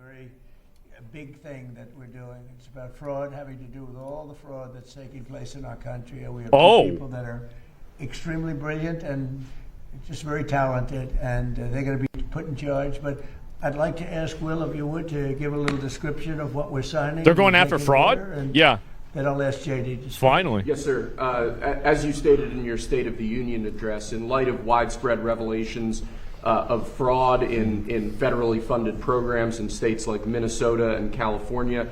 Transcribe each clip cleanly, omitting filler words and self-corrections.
very big thing that we're doing. It's about fraud, having to do with all the fraud that's taking place in our country. And we have two people that are extremely brilliant and just very talented, and they're going to be put in charge. But I'd like to ask Will, if you would, to give a little description of what we're signing. They're going after fraud? Yeah. Then I'll ask JD to speak. Finally. Yes, sir. As you stated in your State of the Union address, in light of widespread revelations of fraud in federally funded programs in states like Minnesota and California,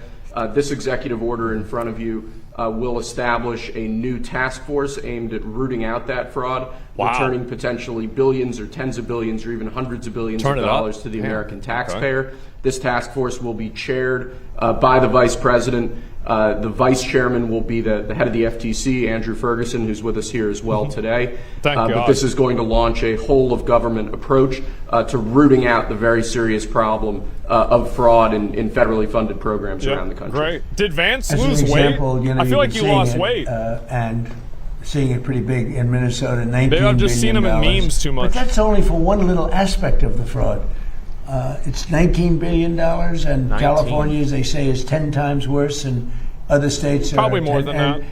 this executive order in front of you will establish a new task force aimed at rooting out that fraud, returning potentially billions or tens of billions or even hundreds of billions of dollars to the American taxpayer. Okay. This task force will be chaired by the Vice President. The Vice Chairman will be the head of the FTC, Andrew Ferguson, who's with us here as well today. But this is going to launch a whole-of-government approach to rooting out the very serious problem of fraud in federally funded programs around the country. Great. Did Vance lose weight? I feel like you lost weight. And seeing it pretty big in Minnesota, $19 Maybe I've just seen him in memes too much. But that's only for one little aspect of the fraud. It's $19 billion, and California, as they say, is 10 times worse, and other states probably more than that.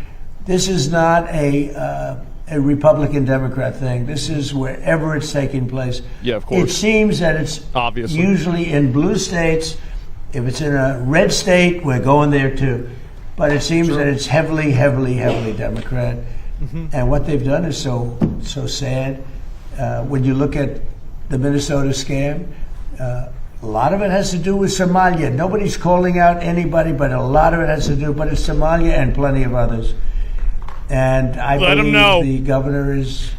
This is not a Republican-Democrat thing. This is wherever it's taking place. Yeah, of course. It seems that it's usually in blue states. If it's in a red state, we're going there too. But it seems that it's heavily, heavily, heavily Democrat. And what they've done is so sad. When you look at the Minnesota scam, a lot of it has to do with Somalia. Nobody's calling out anybody, but a lot of it has to do, but it's Somalia and plenty of others. And I believe the governor is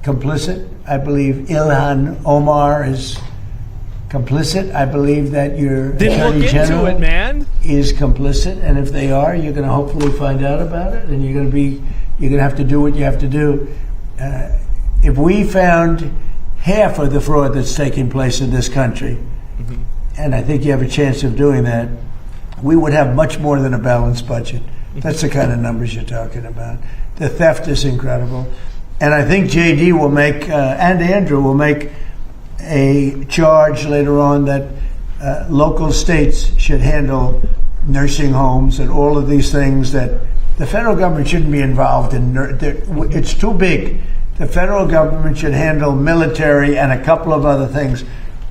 complicit. I believe Ilhan Omar is complicit. I believe that your Attorney General is complicit. And if they are, you're going to hopefully find out about it, and you're going to have to do what you have to do. If we found half of the fraud that's taking place in this country, and I think you have a chance of doing that, we would have much more than a balanced budget. That's the kind of numbers you're talking about. The theft is incredible. And I think JD will make, and Andrew will make a charge later on that local states should handle nursing homes and all of these things that the federal government shouldn't be involved in. It's too big. The federal government should handle military and a couple of other things.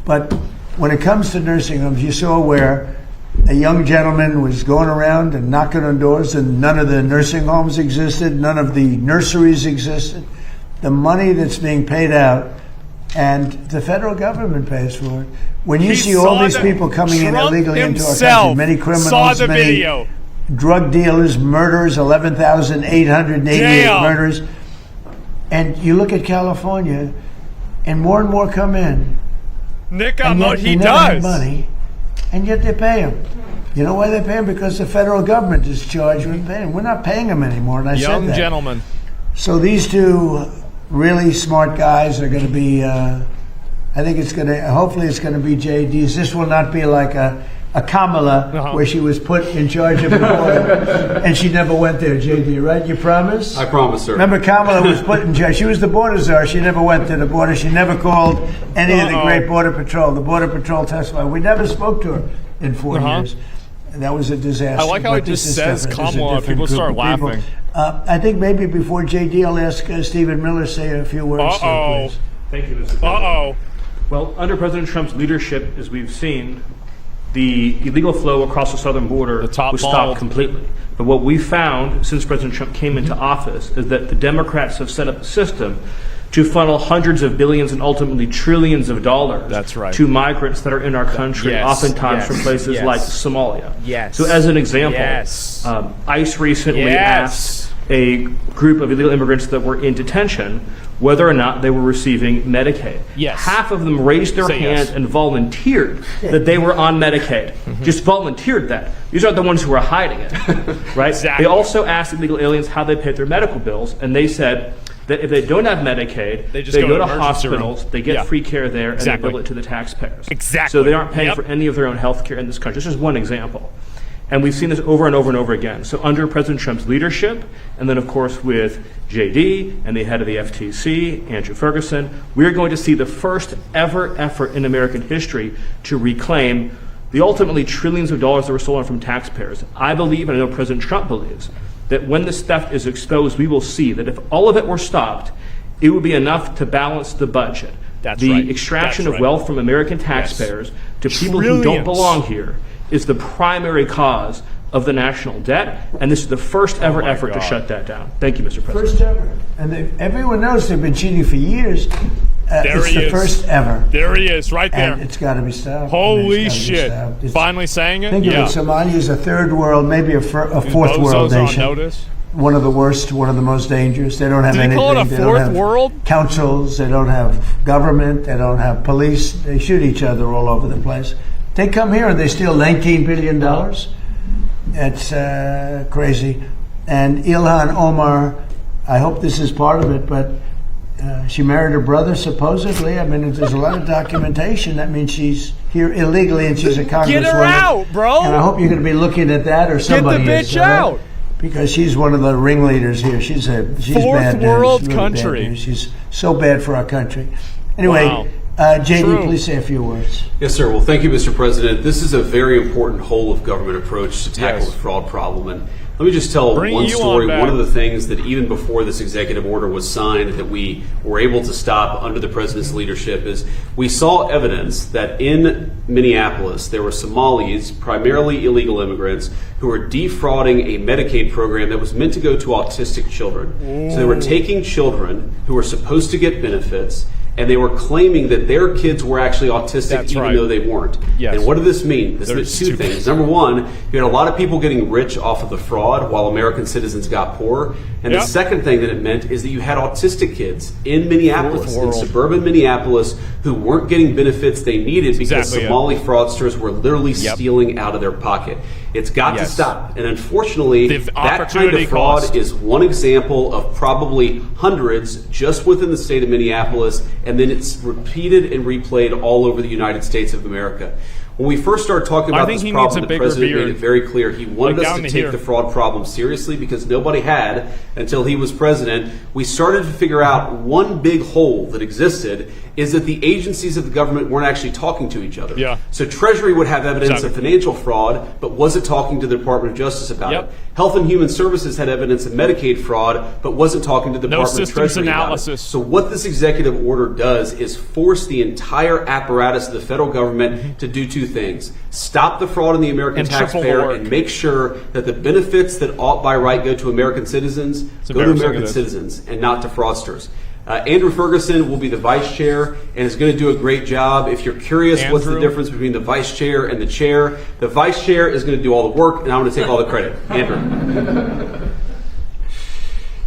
But when it comes to nursing homes, you saw where a young gentleman was going around and knocking on doors, and none of the nursing homes existed, none of the nurseries existed. The money that's being paid out, and the federal government pays for it. When you see all these people coming in illegally into our country, many criminals, many drug dealers, murderers, 11,888 murders, and you look at California, and more come in. Nick, I know he does. Money, and yet they pay him. You know why they pay him? Because the federal government is charged with paying. We're not paying them anymore, and I said that. Young gentleman. So these two really smart guys are going to be. I think it's going to. Hopefully, it's going to be JD's. This will not be like a Kamala, where she was put in charge of the border, and she never went there, JD, right? You promise? I promise, sir. Remember, Kamala was put in charge. She was the border czar. She never went to the border. She never called any of the great Border Patrol. The Border Patrol testified. We never spoke to her in 4 years. And that was a disaster. I like how it just says Kamala. People start laughing. I think maybe before JD, I'll ask Stephen Miller to say a few words. Please. Thank you, Mr. President. Well, under President Trump's leadership, as we've seen, the illegal flow across the southern border was stopped completely. But what we found since President Trump came into office is that the Democrats have set up a system to funnel hundreds of billions and ultimately trillions of dollars to migrants that are in our country, oftentimes from places like Somalia. So as an example, ICE recently asked a group of illegal immigrants that were in detention whether or not they were receiving Medicaid. Half of them raised their hands and volunteered that they were on Medicaid. Just volunteered that. These aren't the ones who are hiding it, right? They also asked illegal aliens how they paid their medical bills, and they said that if they don't have Medicaid, they go to hospitals, they get free care there, and they bill it to the taxpayers. So they aren't paying for any of their own health care in this country. This is one example. And we've seen this over and over and over again. So under President Trump's leadership, and then of course with JD and the head of the FTC, Andrew Ferguson, we're going to see the first ever effort in American history to reclaim the ultimately trillions of dollars that were stolen from taxpayers, I believe, and I know President Trump believes, that when this theft is exposed, we will see that if all of it were stopped, it would be enough to balance the budget. The extraction of wealth from American taxpayers to people who don't belong here is the primary cause of the national debt, and this is the first ever effort to shut that down. Thank you, Mr. President. First ever. And everyone knows they've been cheating for years. It's the first ever. There he is, right there. And it's got to be stopped. Holy shit. Finally saying it? Think of it, Somalia is a third world, maybe a fourth world nation. One of the worst, one of the most dangerous. They don't have anything. Did he call it a fourth world? Councils, they don't have government, they don't have police. They shoot each other all over the place. They come here and they steal $19 billion. It's crazy. And Ilhan Omar, I hope this is part of it, but she married her brother, supposedly. I mean, there's a lot of documentation. That means she's here illegally and she's a congresswoman. Get her out, bro! And I hope you're going to be looking at that, or somebody Get the bitch out! Because she's one of the ringleaders here. She's fourth bad world news, really country. Bad news. She's so bad for our country. Anyway, JD, please say a few words. Yes, sir. Well, thank you, Mr. President. This is a very important whole of government approach to tackle the fraud problem. And let me just tell one story. One of the things that even before this executive order was signed that we were able to stop under the president's leadership is we saw evidence that in Minneapolis there were Somalis, primarily illegal immigrants, who were defrauding a Medicaid program that was meant to go to autistic children. So they were taking children who were supposed to get benefits, and they were claiming that their kids were actually autistic though they weren't. And what did this mean? This meant two things. Number one, you had a lot of people getting rich off of the fraud while American citizens got poor. And the second thing that it meant is that you had autistic kids in Minneapolis, in suburban Minneapolis, who weren't getting benefits they needed because Somali fraudsters were literally stealing out of their pocket. It's got to stop. And unfortunately, that kind of fraud is one example of probably hundreds just within the state of Minneapolis, and then it's repeated and replayed all over the United States of America. When we first started talking about this problem, the president made it very clear he wanted us to take the fraud problem seriously because nobody had until he was president. We started to figure out one big hole that existed is that the agencies of the government weren't actually talking to each other. So Treasury would have evidence of financial fraud, but wasn't talking to the Department of Justice about it. Health and Human Services had evidence of Medicaid fraud, but wasn't talking to the Department of Treasury about it. So what this executive order does is force the entire apparatus of the federal government to do two things. Stop the fraud in the American taxpayer and make sure that the benefits that ought by right go to American citizens go to American citizens and not to fraudsters. Andrew Ferguson will be the vice chair and is going to do a great job. If you're curious what's the difference between the vice chair and the vice chair is going to do all the work and I'm going to take all the credit. Andrew.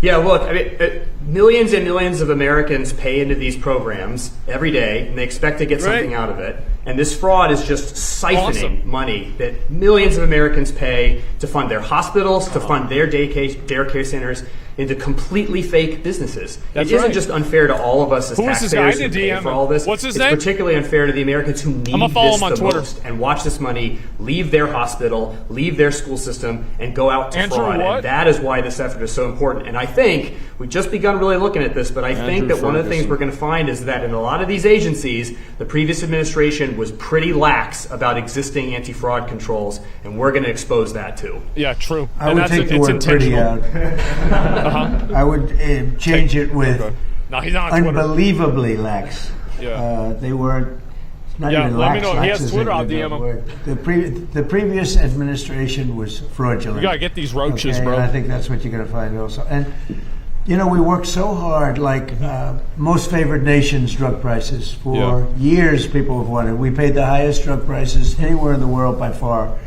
Yeah, look, I mean, millions and millions of Americans pay into these programs every day, and they expect to get something out of it. And this fraud is just siphoning money that millions of Americans pay to fund their hospitals, to fund their daycare centers, into completely fake businesses. It isn't just unfair to all of us as taxpayers who pay for all this. What's his name? It's particularly unfair to the Americans who need this the most and watch this money leave their hospital, leave their school system, and go out to fraud. And that is why this effort is so important. And I think we've just begun really looking at this, but I think that one of the things we're going to find is that in a lot of these agencies, the previous administration was pretty lax about existing anti-fraud controls, and we're going to expose that too. Yeah, true. I would take the word pretty out. I would change it with unbelievably lax. They weren't not even lax. Let me know. He has Twitter. I'll DM him. The previous administration was fraudulent. You got to get these roaches, bro. And I think that's what you're going to find also. And, you know, we worked so hard, like most favored nations drug prices. For years, people have wanted. We paid the highest drug prices anywhere in the world by far.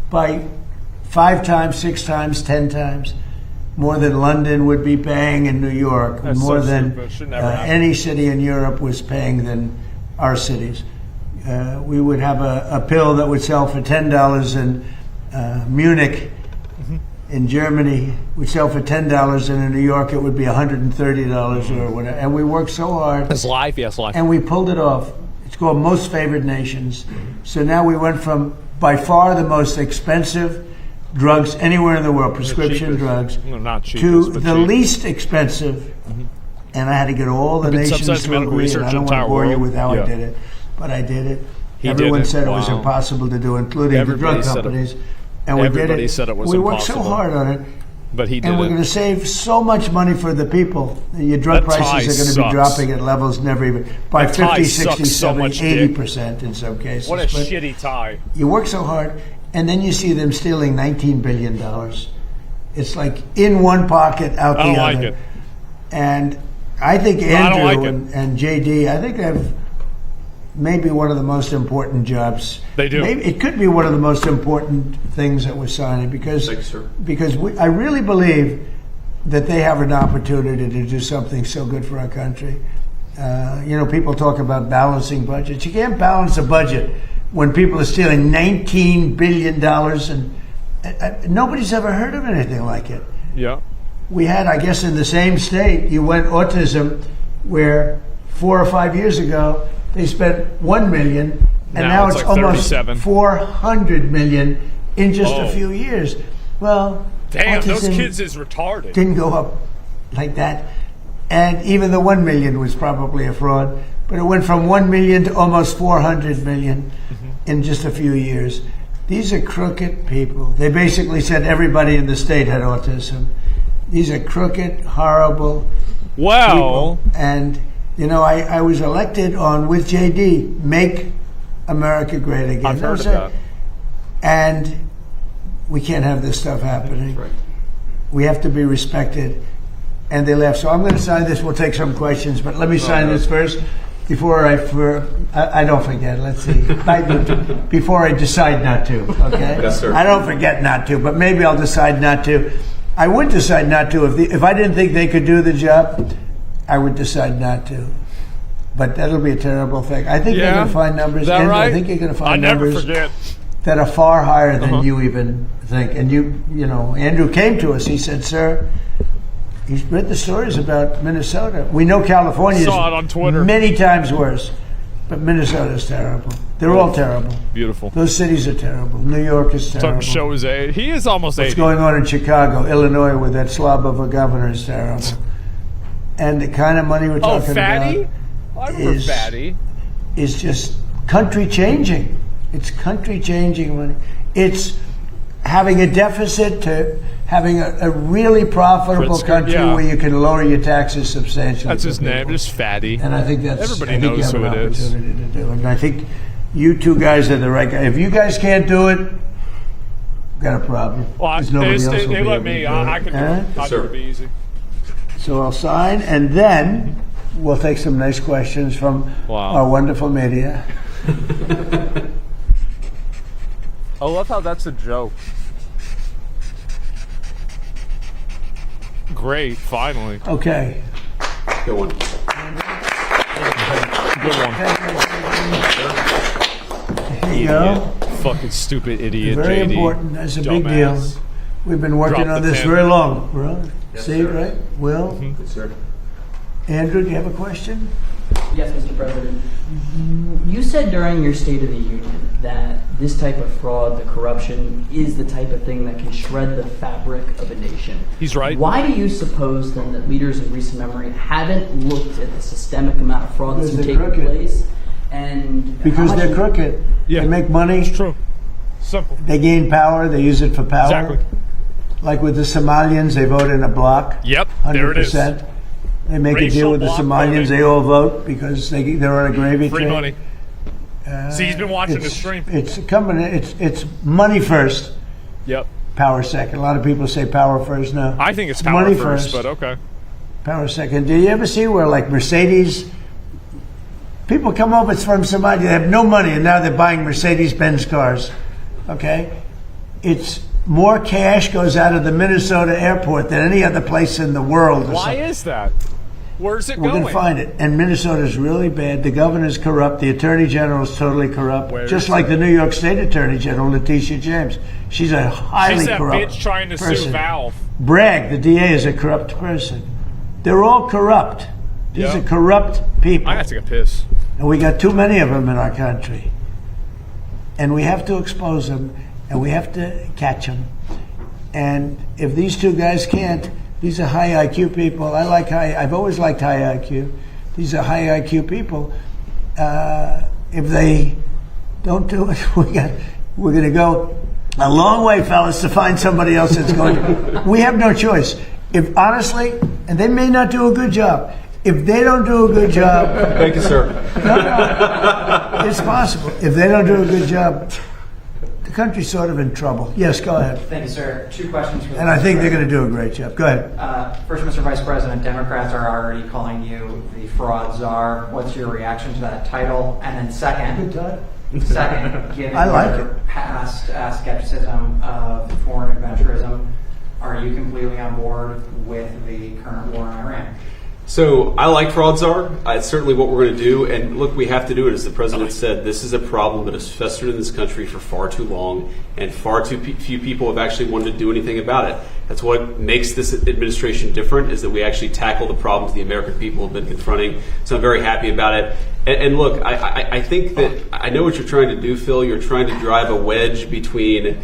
By 5 times, 6 times, 10 times. More than London would be paying in New York. That's more so than any city in Europe was paying than our cities. We would have a pill that would sell for $10 in Munich. In Germany, would sell for $10, and in New York it would be $130 or whatever. And we worked so hard. It's life, yes, life. And we pulled it off. It's called Most Favored Nations. So now we went from by far the most expensive drugs anywhere in the world, prescription drugs, to the least expensive. And I had to get all the nations to agree. And I don't want to bore you with how I did it, but I did it. Everyone said it was impossible to do, including the drug companies. And we did it. Everybody said it was impossible. impossible. We worked so hard on it. But he did and we're going to save so much money for the people. Your drug prices are going to be dropping at levels never even by 50, 60, 70, 80% in some cases. What a shitty tie. You work so hard, and then you see them stealing $19 billion. It's like in one pocket, out the other. I don't like it. And I think Andrew and JD, I think they have maybe one of the most important jobs. They do. Maybe it could be one of the most important things that we're signing because I really believe that they have an opportunity to do something so good for our country. People talk about balancing budgets. You can't balance a budget when people are stealing $19 billion and nobody's ever heard of anything like it. Yeah. We had, I guess, in the same state, you went autism where 4 or 5 years ago, they spent $1 million, and now it's like almost $400 million in just a few years. Well, damn, those kids is retarded. Didn't go up like that, and even the $1 million was probably a fraud. But it went from $1 million to almost $400 million in just a few years. These are crooked people. They basically said everybody in the state had autism. These are crooked, horrible people. And I was elected with JD, Make America Great Again. I've heard of that. And we can't have this stuff happening. Right. We have to be respected. And they left. So I'm going to sign this. We'll take some questions, but let me sign this first before I don't forget. Let's see. Before I decide not to, okay? Yes, sir. I don't forget not to, but maybe I'll decide not to. I would decide not to. If I didn't think they could do the job, I would decide not to. But that'll be a terrible thing. I think you're going to find numbers. That right? I think you're going to find never numbers forget. that are far higher than you even think. And Andrew came to us. He said, "Sir, he's read the stories about Minnesota. We know California saw it on Twitter. Many times worse, but Minnesota's terrible. They're all terrible. Beautiful. Those cities are terrible. New York is terrible. Starting to show his age. He is almost 80. What's going on in Chicago, Illinois, with that slob of a governor is terrible. And the kind of money we're talking Fatty? about I remember Fatty. is just country changing. It's country changing money. It's having a deficit to having a really profitable country where you can lower your taxes substantially. That's his name, just Fatty. And I think everybody knows who it is. To do. And I think you two guys are the right guys. If you guys can't do it, we've got a problem. Well, they let me. I can do it. I'll do it. Be easy. So I'll sign, and then we'll take some nice questions from our wonderful media. I love how that's a joke. Great, finally. Okay. Good one. Good one. Here you go. Fucking stupid idiot, Very JD. important. That's a big deal. We've been working on this very long. Right? Yes, See it, sir. right? Will? Yes, sir. Andrew, do you have a question? Yes, Mr. President. You said during your State of the Union that this type of fraud, the corruption, is the type of thing that can shred the fabric of a nation. He's right. Why do you suppose, then, that leaders in recent memory haven't looked at the systemic amount of fraud that's been taking place? And because they're crooked. Yeah. They make money. It's true. Simple. They gain power. They use it for power. Exactly. Like with the Somalians, they vote in a block. Yep, 100%. there it is. They make a deal with the Somalians. They all vote because they're on a gravy train. Free money. See, he's been watching the stream. It's coming. It's money first. Yep. Power second. A lot of people say power first. No, I think it's power money first, but okay. Power second. Do you ever see where like Mercedes? People come over from Somalia. They have no money, and now they're buying Mercedes-Benz cars. Okay, it's more cash goes out of the Minnesota airport than any other place in the world. Why is that? Where's it We're going? going to find it. And Minnesota's really bad. The governor's corrupt. The attorney general is totally corrupt. Just like the New York State attorney general, Letitia James. She's a highly corrupt bitch trying to person. sue Valve. Bragg, the DA, is a corrupt person. They're all corrupt. These are corrupt people. I have to get pissed. And we got too many of them in our country. And we have to expose them, and we have to catch them. And if these two guys can't, these are high IQ people. I've always liked high IQ. These are high IQ people. If they Don't do it. We're going to go a long way, fellas, to find somebody else that's going to. We have no choice. If honestly, and they may not do a good job. If they don't do a good job, thank you, sir. No, it's possible. If they don't do a good job, the country's sort of in trouble. Yes, go ahead. Thank you, sir. 2 questions for the And I think they're going to do a great job. Go ahead. First, Mr. Vice President, Democrats are already calling you the fraud czar. What's your reaction to that title? And then second, given I like your it. past skepticism of foreign adventurism, are you completely on board with the current war in Iran? So I like fraud czar. It's certainly what we're going to do. And look, we have to do it. As the president said, this is a problem that has festered in this country for far too long, and far too few people have actually wanted to do anything about it. That's what makes this administration different, is that we actually tackle the problems the American people have been confronting. So I'm very happy about it. And look, I think that I know what you're trying to do, Phil. You're trying to drive a wedge between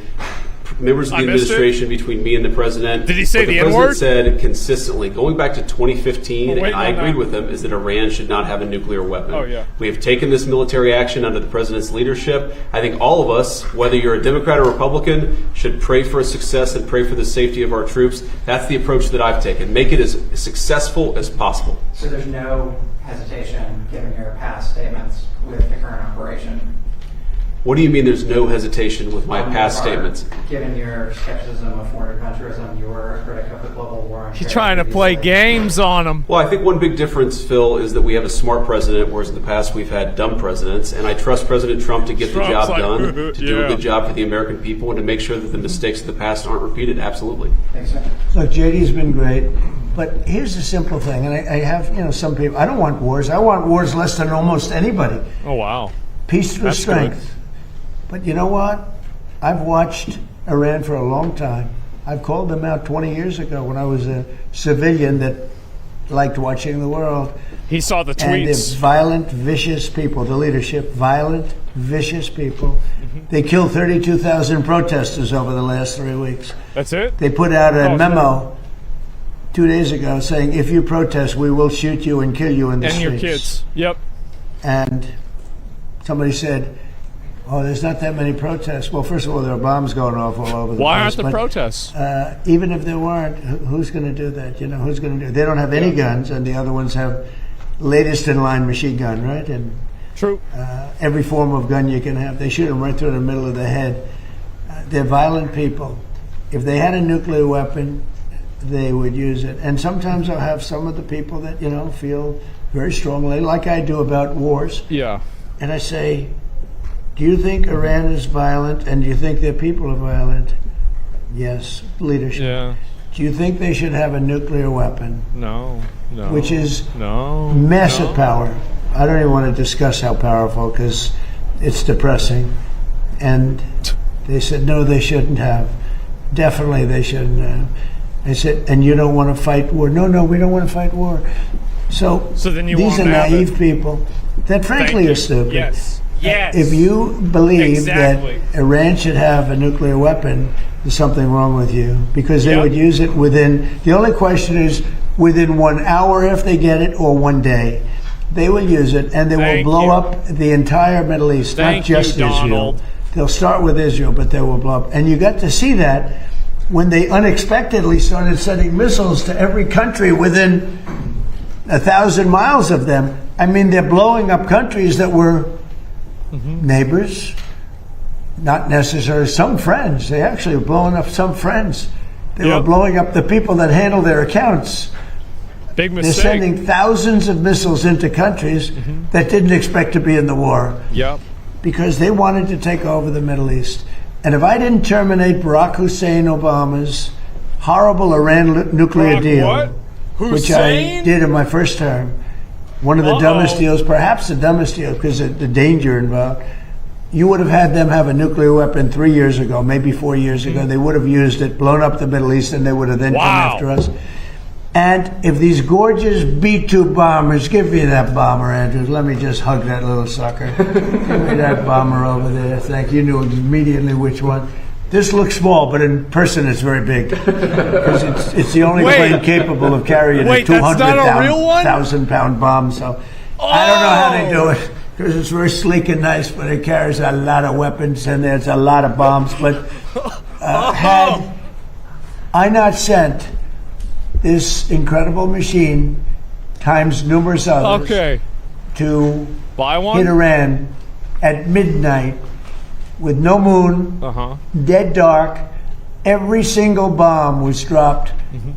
members of the administration, between me and the president. Did he say the N-word? The N-word? president said consistently, going back to 2015, and I agreed with him, is that Iran should not have a nuclear weapon. Oh, yeah. We have taken this military action under the president's leadership. I think all of us, whether you're a Democrat or Republican, should pray for success and pray for the safety of our troops. That's the approach that I've taken. Make it as successful as possible. So there's no hesitation, given your past statements, with the current operation? What do you mean there's no hesitation with my past statements? Given your skepticism of foreign adventurism, you were a critic of the global war on terror. He's trying to play games on him. Well, I think one big difference, Phil, is that we have a smart president, whereas in the past we've had dumb presidents. And I trust President Trump to get the job done, to do a good job for the American people, and to make sure that the mistakes of the past aren't repeated. Absolutely. Thanks, sir. Look, JD's been great, but here's the simple thing, and I have, some people, I don't want wars. I want wars less than almost anybody. Oh, wow. Peace through strength. Good. But you know what? I've watched Iran for a long time. I've called them out 20 years ago when I was a civilian that liked watching the world. He saw the tweets. And they're violent, vicious people. The leadership, violent, vicious people. Mm-hmm. They killed 32,000 protesters over the last 3 weeks. That's it? They put out a memo 2 days ago saying, if you protest, we will shoot you and kill you in the streets. And your kids. Yep. And somebody said, oh, there's not that many protests. Well, first of all, there are bombs going off all over the place. Why aren't there protests? Even if there weren't, who's going to do that? Who's going to do it? They don't have any guns, and the other ones have latest in line machine gun, right? And true. Every form of gun you can have. They shoot them right through the middle of the head. They're violent people. If they had a nuclear weapon, they would use it. And sometimes I'll have some of the people that, feel very strongly, like I do about wars. Yeah. And I say, do you think Iran is violent, and do you think their people are violent? Yes, leadership. Yeah. Do you think they should have a nuclear weapon? No. Which is massive power. I don't even want to discuss how powerful, because it's depressing. And they said, no, they shouldn't have. Definitely they shouldn't have. I said, and you don't want to fight war? No, we don't want to fight war. So then these are naive people that frankly are stupid. Yes. If you believe that Iran should have a nuclear weapon, there's something wrong with you, because they would use it within, the only question is within 1 hour if they get it, or 1 day. They will use it, and they will blow up the entire Middle East, not just Israel. They'll start with Israel, but they will blow up. And you got to see that when they unexpectedly started sending missiles to every country within 1,000 miles of them. I mean, they're blowing up countries that were neighbors, not necessarily some friends. They actually were blowing up some friends. They were blowing up the people that handle their accounts. Big mistake. They're sending thousands of missiles into countries that didn't expect to be in the war. Yep. Because they wanted to take over the Middle East. And if I didn't terminate Barack Hussein Obama's horrible Iran nuclear deal, which I did in my first term, one of the dumbest deals, perhaps the dumbest deal, because of the danger involved. You would have had them have a nuclear weapon 3 years ago, maybe 4 years ago. They would have used it, blown up the Middle East, and they would have then come after us. And if these gorgeous B-2 bombers, give me that bomber, Andrews. Let me just hug that little sucker. Give me that bomber over there. Thank you. You knew immediately which one. This looks small, but in person it's very big. Because it's the only plane capable of carrying a 200,000-pound bomb. So I don't know how they do it. because it's very sleek and nice, but it carries a lot of weapons and there's a lot of bombs. But had I not sent this incredible machine times numerous others to buy one, hit Iran at midnight with no moon, dead dark, every single bomb was dropped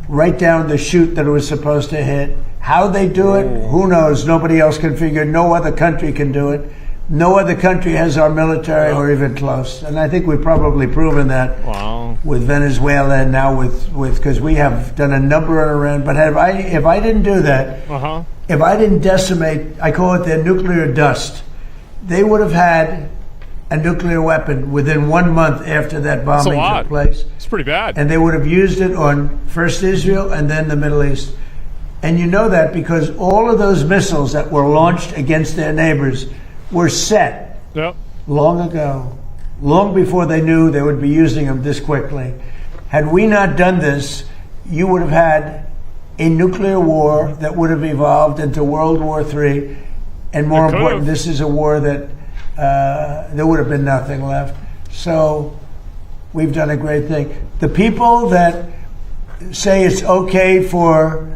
right down the chute that it was supposed to hit. How they do it, who knows? Nobody else can figure. No other country can do it. No other country has our military or even close. And I think we've probably proven that with Venezuela and now with because we have done a number on Iran. But if I didn't do that, if I didn't decimate, I call it their nuclear dust, they would have had a nuclear weapon within 1 month after that bombing took place. It's pretty bad. And they would have used it on first Israel and then the Middle East. And you know that because all of those missiles that were launched against their neighbors were set long ago, long before they knew they would be using them this quickly. Had we not done this, you would have had a nuclear war that would have evolved into World War III. And more important, this is a war that there would have been nothing left. So we've done a great thing. The people that say it's okay for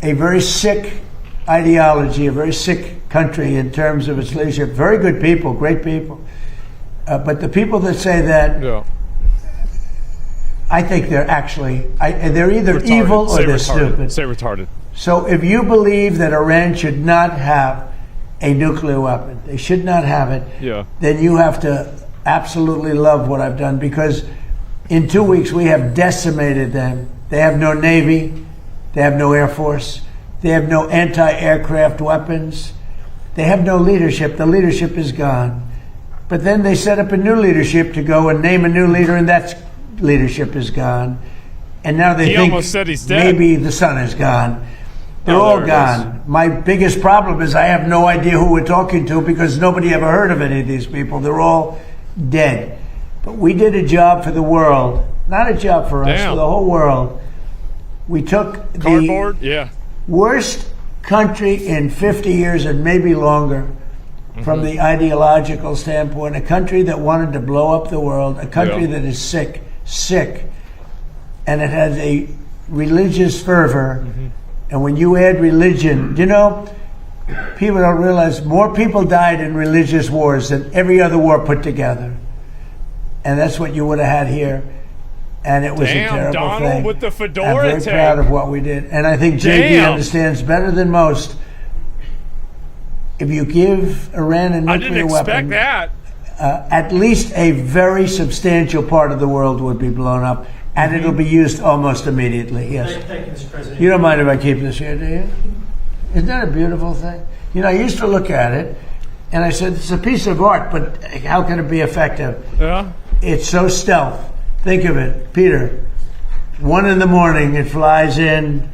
a very sick ideology, a very sick country in terms of its leadership, very good people, great people. But the people that say that, I think they're actually, they're either retarded, evil or they're stupid. Say retarded. So if you believe that Iran should not have a nuclear weapon, they should not have it, then you have to absolutely love what I've done, because in 2 weeks we have decimated them. They have no Navy. They have no Air Force. They have no anti-aircraft weapons. They have no leadership. The leadership is gone. But then they set up a new leadership to go and name a new leader, and that leadership is gone. And now they think almost said he's dead. Maybe the sun is gone. They're all gone. My biggest problem is I have no idea who we're talking to, because nobody ever heard of any of these people. They're all dead. But we did a job for the world, not a job for us, for the whole world. We took the worst country in 50 years and maybe longer from the ideological standpoint, a country that wanted to blow up the world, a country that is sick, and it has a religious fervor. And when you add religion, you know, people don't realize more people died in religious wars than every other war put together. And that's what you would have had here. And it was a terrible Donald thing. With the fedora I'm very proud of what we did. And I think JD understands better than most. If you give Iran a nuclear weapon, at least a very substantial part of the world would be blown up. And it'll be used almost immediately. Yes. Thank you, Mr. President. You don't mind if I keep this here, do you? Isn't that a beautiful thing? You know, I used to look at it, and I said, it's a piece of art, but how can it be effective? It's so stealth. Think of it, Peter. 1 a.m, it flies in,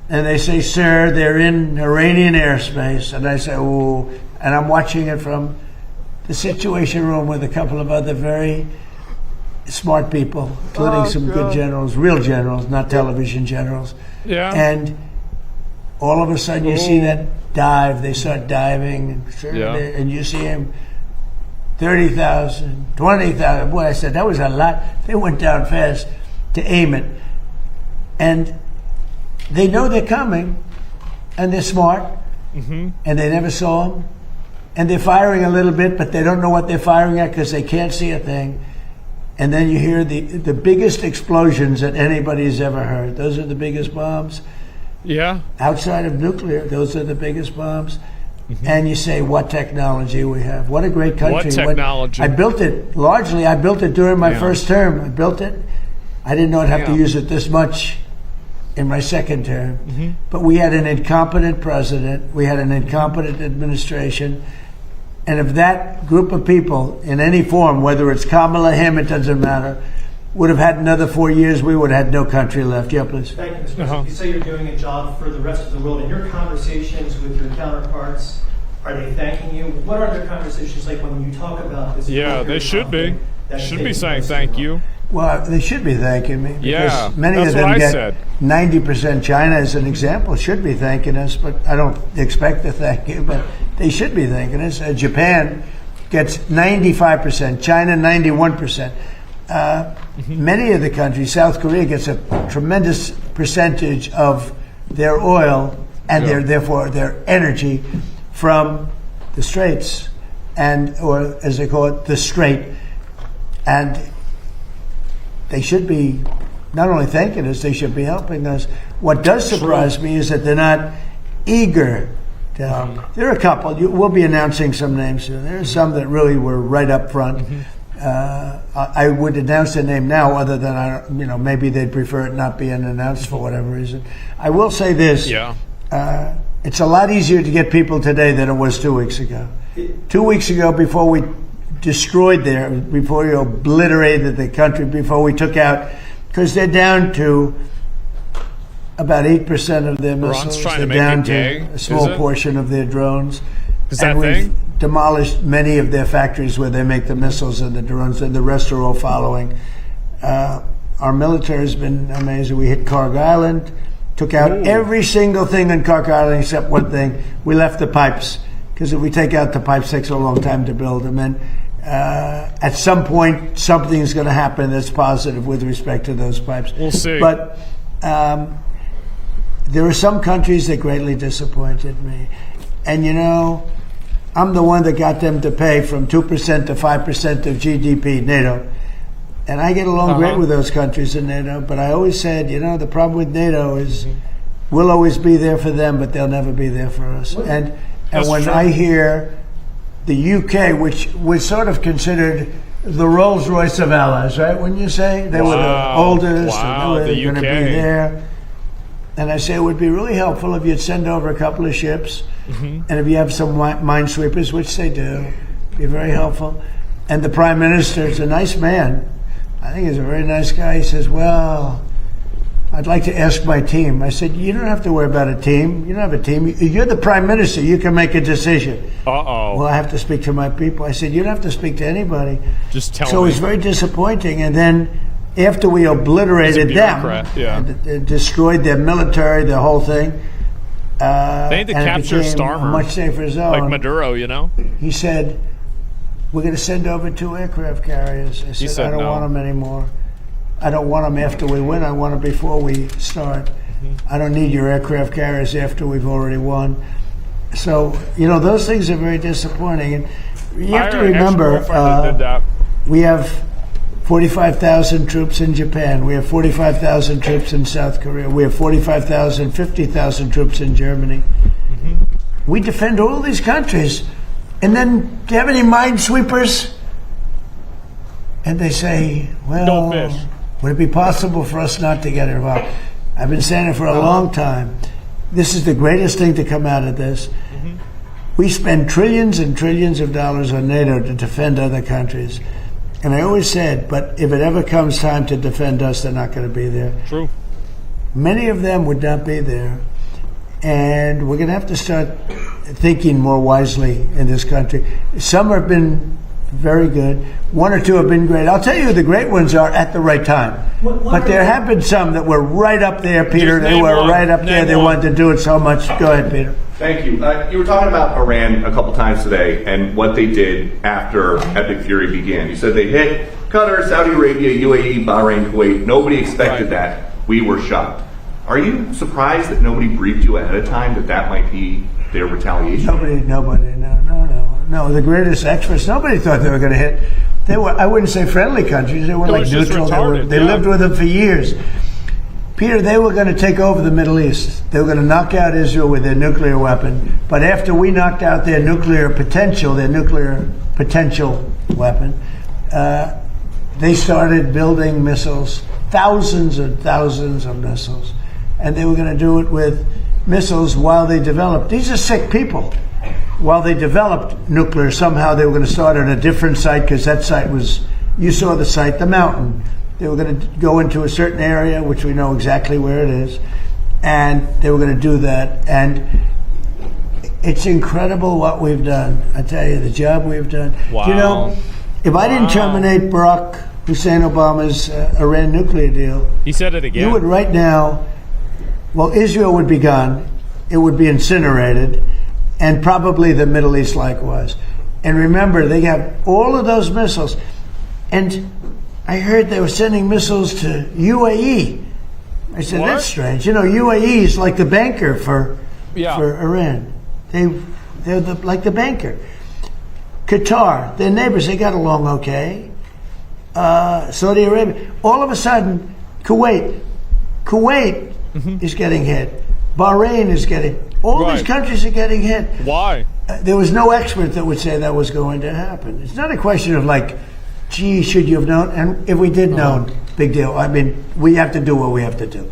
and they say, sir, they're in Iranian airspace. And I say, oh, and I'm watching it from the Situation Room with a couple of other very smart people, including some good generals, real generals, not television generals. And all of a sudden you see that dive, they start diving, and you see him, 30,000, 20,000. Boy, I said, that was a lot. They went down fast to aim it. And they know they're coming, and they're smart, and they never saw them. And they're firing a little bit, but they don't know what they're firing at because they can't see a thing. And then you hear the biggest explosions that anybody's ever heard. Those are the biggest bombs. Outside of nuclear, those are the biggest bombs. And you say, what technology we have. What a great country. What technology. I built it, largely, I built it during my first term. I built it. I did not have to use it this much in my second term. But we had an incompetent president. We had an incompetent administration. And if that group of people, in any form, whether it's Kamala, him, it doesn't matter, would have had another 4 years, we would have had no country left. Yeah, please. Thank you, Mr. President. You say you're doing a job for the rest of the world. In your conversations with your counterparts, are they thanking you? What are their conversations like when you talk about this? They should be. Should be saying thank you. Well, they should be thanking me. Yeah, many that's of them what I get said. 90%. China, as an example, should be thanking us, but I don't expect to thank you. But they should be thanking us. Japan gets 95%, China 91%. Many of the countries, South Korea gets a tremendous percentage of their oil and therefore their energy from the Straits, or as they call it, the Strait. And they should be not only thanking us, they should be helping us. What does surprise me is that they're not eager to help. There are a couple. We'll be announcing some names soon. There are some that really were right up front. I would announce their name now, other than maybe they'd prefer it not being announced for whatever reason. I will say this: it's a lot easier to get people today than it was 2 weeks ago. 2 weeks ago, before we destroyed before we obliterated the country, before we took out, because they're down to about 8% of their missiles. They're down to a small portion of their drones. Is that thing? Demolished many of their factories where they make the missiles and the drones, and the rest are all following. Our military has been amazing. We hit Carg Island, took out every single thing on Carg Island except one thing. We left the pipes, because if we take out the pipes, it takes a long time to build them. And at some point, something's going to happen that's positive with respect to those pipes. We'll see. But there are some countries that greatly disappointed me. And I'm the one that got them to pay from 2% to 5% of GDP, NATO. And I get along great with those countries in NATO, but I always said, the problem with NATO is we'll always be there for them, but they'll never be there for us. And when I hear the UK, which was sort of considered the Rolls-Royce of allies, right? When you say they were the oldest, and they were going to be there. And I say it would be really helpful if you'd send over a couple of ships, and if you have some minesweepers, which they do, be very helpful. And the Prime Minister is a nice man. I think he's a very nice guy. He says, well, I'd like to ask my team. I said, you don't have to worry about a team. You don't have a team. You're the Prime Minister. You can make a decision. Well, I have to speak to my people. I said, you don't have to speak to anybody. Just tell me. So it was very disappointing. And then after we obliterated them and destroyed their military, the whole thing, they need to capture Starmer, a much safer zone. Like Maduro, He said, we're going to send over 2 aircraft carriers. I said, I don't want them anymore. I don't want them after we win. I want them before we start. I don't need your aircraft carriers after we've already won. So, those things are very disappointing. And you have to remember, we have 45,000 troops in Japan. We have 45,000 troops in South Korea. We have 45,000, 50,000 troops in Germany. We defend all these countries. And then, do you have any minesweepers? And they say, well, would it be possible for us not to get involved? I've been saying it for a long time. This is the greatest thing to come out of this. We spend trillions and trillions of dollars on NATO to defend other countries. And I always said, but if it ever comes time to defend us, they're not going to be there. True. Many of them would not be there. And we're going to have to start thinking more wisely in this country. Some have been very good. 1 or 2 have been great. I'll tell you who the great ones are at the right time. But there have been some that were right up there, Peter. They were right up there. They wanted to do it so much. Go ahead, Peter. Thank you. You were talking about Iran a couple times today and what they did after Epic Fury began. You said they hit Qatar, Saudi Arabia, UAE, Bahrain, Kuwait. Nobody expected that. We were shocked. Are you surprised that nobody briefed you ahead of time that might be their retaliation? Nobody. No. The greatest experts, nobody thought they were going to hit. They were, I wouldn't say friendly countries. They were like neutral. They lived with them for years. Peter, they were going to take over the Middle East. They were going to knock out Israel with their nuclear weapon. But after we knocked out their nuclear potential weapon, they started building missiles, thousands and thousands of missiles. And they were going to do it with missiles while they developed. These are sick people. While they developed nuclear, somehow they were going to start at a different site, because that site was, you saw the site, the mountain. They were going to go into a certain area, which we know exactly where it is, and they were going to do that. And it's incredible what we've done. I tell you, the job we've done. Wow. If I didn't terminate Barack Hussein Obama's Iran nuclear deal, he said it again. You would right now, Israel would be gone. It would be incinerated. and probably the Middle East likewise. And remember, they have all of those missiles. And I heard they were sending missiles to UAE. I said, What? that's strange. UAE is like the banker for Iran. They're like the banker. Qatar, their neighbors, they got along okay. Saudi Arabia. All of a sudden, Kuwait is getting hit. Bahrain is getting. All these countries are getting hit. Why? There was no expert that would say that was going to happen. It's not a question of like, gee, should you have known? And if we did know, big deal. I mean, we have to do what we have to do.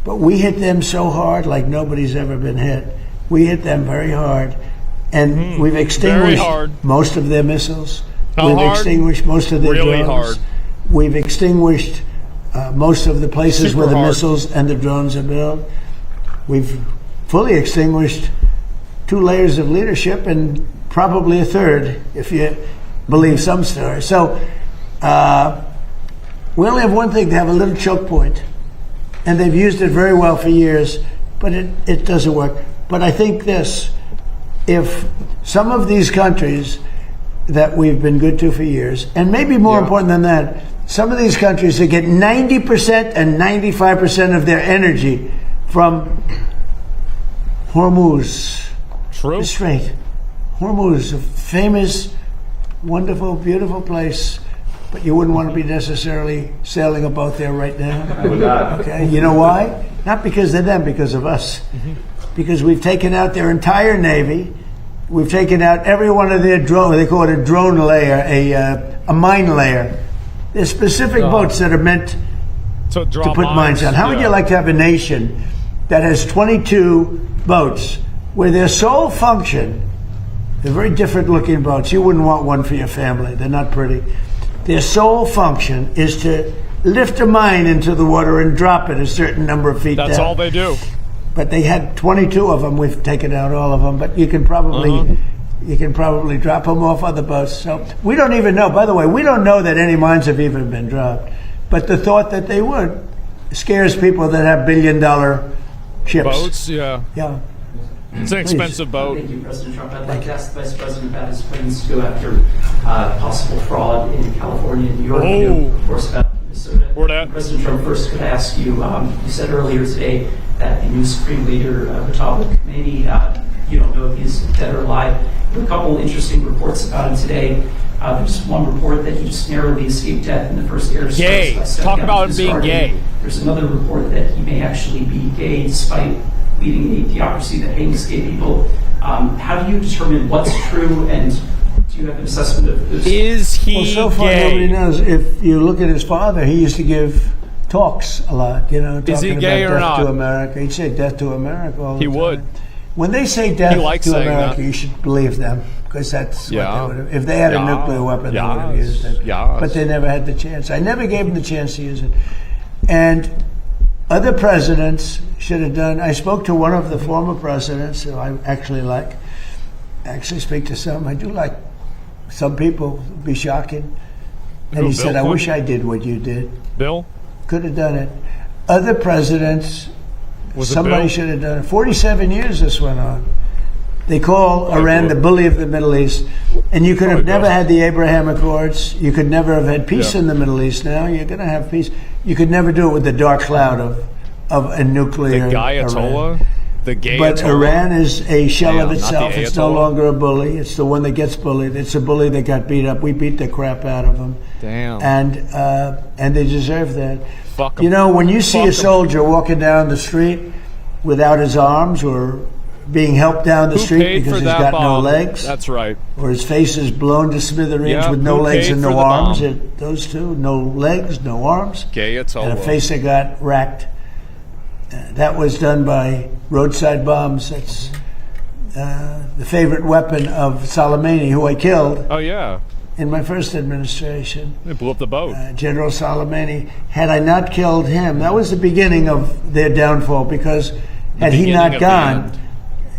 But we hit them so hard like nobody's ever been hit. We hit them very hard. And we've extinguished most of their missiles. We've extinguished most of their drones. We've extinguished most of the places where the missiles and the drones are built. We've fully extinguished 2 layers of leadership and probably a third, if you believe some stories. So we only have one thing. They have a little choke point, and they've used it very well for years, but it doesn't work. But I think this, if some of these countries that we've been good to for years, and maybe more important than that, some of these countries that get 90% and 95% of their energy from Hormuz. True. Strait. Hormuz, a famous, wonderful, beautiful place, but you wouldn't want to be necessarily sailing a boat there right now. I would not. Okay, you know why? Not because of them, because of us. Because we've taken out their entire Navy. We've taken out every one of their drone, they call it a drone layer, a mine layer. There's specific boats that are meant to put mines on. How would you like to have a nation that has 22 boats where their sole function, they're very different looking boats. You wouldn't want one for your family. They're not pretty. Their sole function is to lift a mine into the water and drop it a certain number of feet down. That's all they do. But they had 22 of them. We've taken out all of them. But you can probably drop them off other boats. So we don't even know. By the way, we don't know that any mines have even been dropped. But the thought that they would scares people that have billion-dollar ships. Boats, yeah. Yeah. It's an expensive boat. Thank you, President Trump. I'd like to ask the Vice President about his plans to go after possible fraud in California and New York. Of course, about Minnesota. President Trump, first could I ask you, you said earlier today that the new Supreme Leader, Buttigieg, maybe you don't know if he's dead or alive. There are a couple interesting reports about him today. There's one report that he just narrowly escaped death in the first air strikes. Gay. Talk about him being gay. There's another report that he may actually be gay despite leading a theocracy that hangs gay people. How do you determine what's true, and do you have an assessment of this? Is he so far, gay? nobody knows. If you look at his father, he used to give talks a lot, talking Is he gay about or death not? to America. He'd say death to America all the time. He would. When they say death to America, that. you should believe them, because that's what they would have. If they had a nuclear weapon, they would have used it. But they never had the chance. I never gave them the chance to use it. And other presidents should have done. I spoke to one of the former presidents who I actually like. I actually speak to some. I do like some people. It would be shocking. And he said, I wish I did what you did. Bill? Could have done it. Other presidents, somebody Bill? should have done it. 47 years this went on. They call Iran the bully of the Middle East. And you could have never had the Abraham Accords. You could never have had peace in the Middle East. Now you're going to have peace. You could never do it with the dark cloud of a nuclear The Ayatollah? Iran. The gay But Ayatollah? Iran is a shell of not the itself. It's no Ayatollah. longer a bully. It's the one that gets bullied. It's a bully that got beat up. We beat the crap out of them. Damn. And they deserve that. Fuck 'em. When you see a soldier walking down the street without his arms or being helped down the Who street paid because for he's that got bomb? no legs, That's right. or his face is blown to smithereens Yeah, with no who legs paid and for no the arms. bomb? Those two, no legs, no arms, Gay and a Ayatollah. face that got racked. That was done by roadside bombs. That's the favorite weapon of Soleimani, who I killed Oh, yeah. in my first administration. They blew up the boat. General Soleimani. Had I not killed him, that was the beginning of their downfall, because had he beginning not of the gone, end.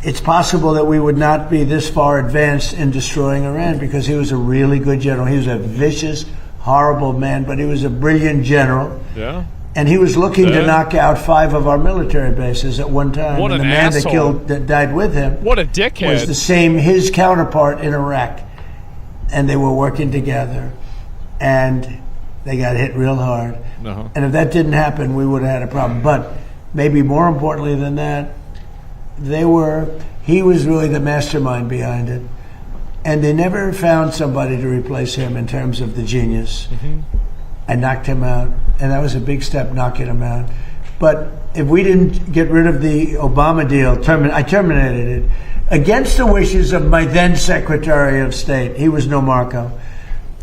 it's possible that we would not be this far advanced in destroying Iran, because he was a really good general. He was a vicious, horrible man, but he was a brilliant general. Yeah. And he was looking to knock out 5 of our military bases at one time. What and an the man asshole. that died with him What a dickhead. was the same, his counterpart in Iraq. And they were working together. And they got hit real hard. And if that didn't happen, we would have had a problem. But maybe more importantly than that, he was really the mastermind behind it. And they never found somebody to replace him in terms of the genius. I knocked him out, and that was a big step, knocking him out. But if we didn't get rid of the Obama deal, I terminated it against the wishes of my then Secretary of State. He was no Marco.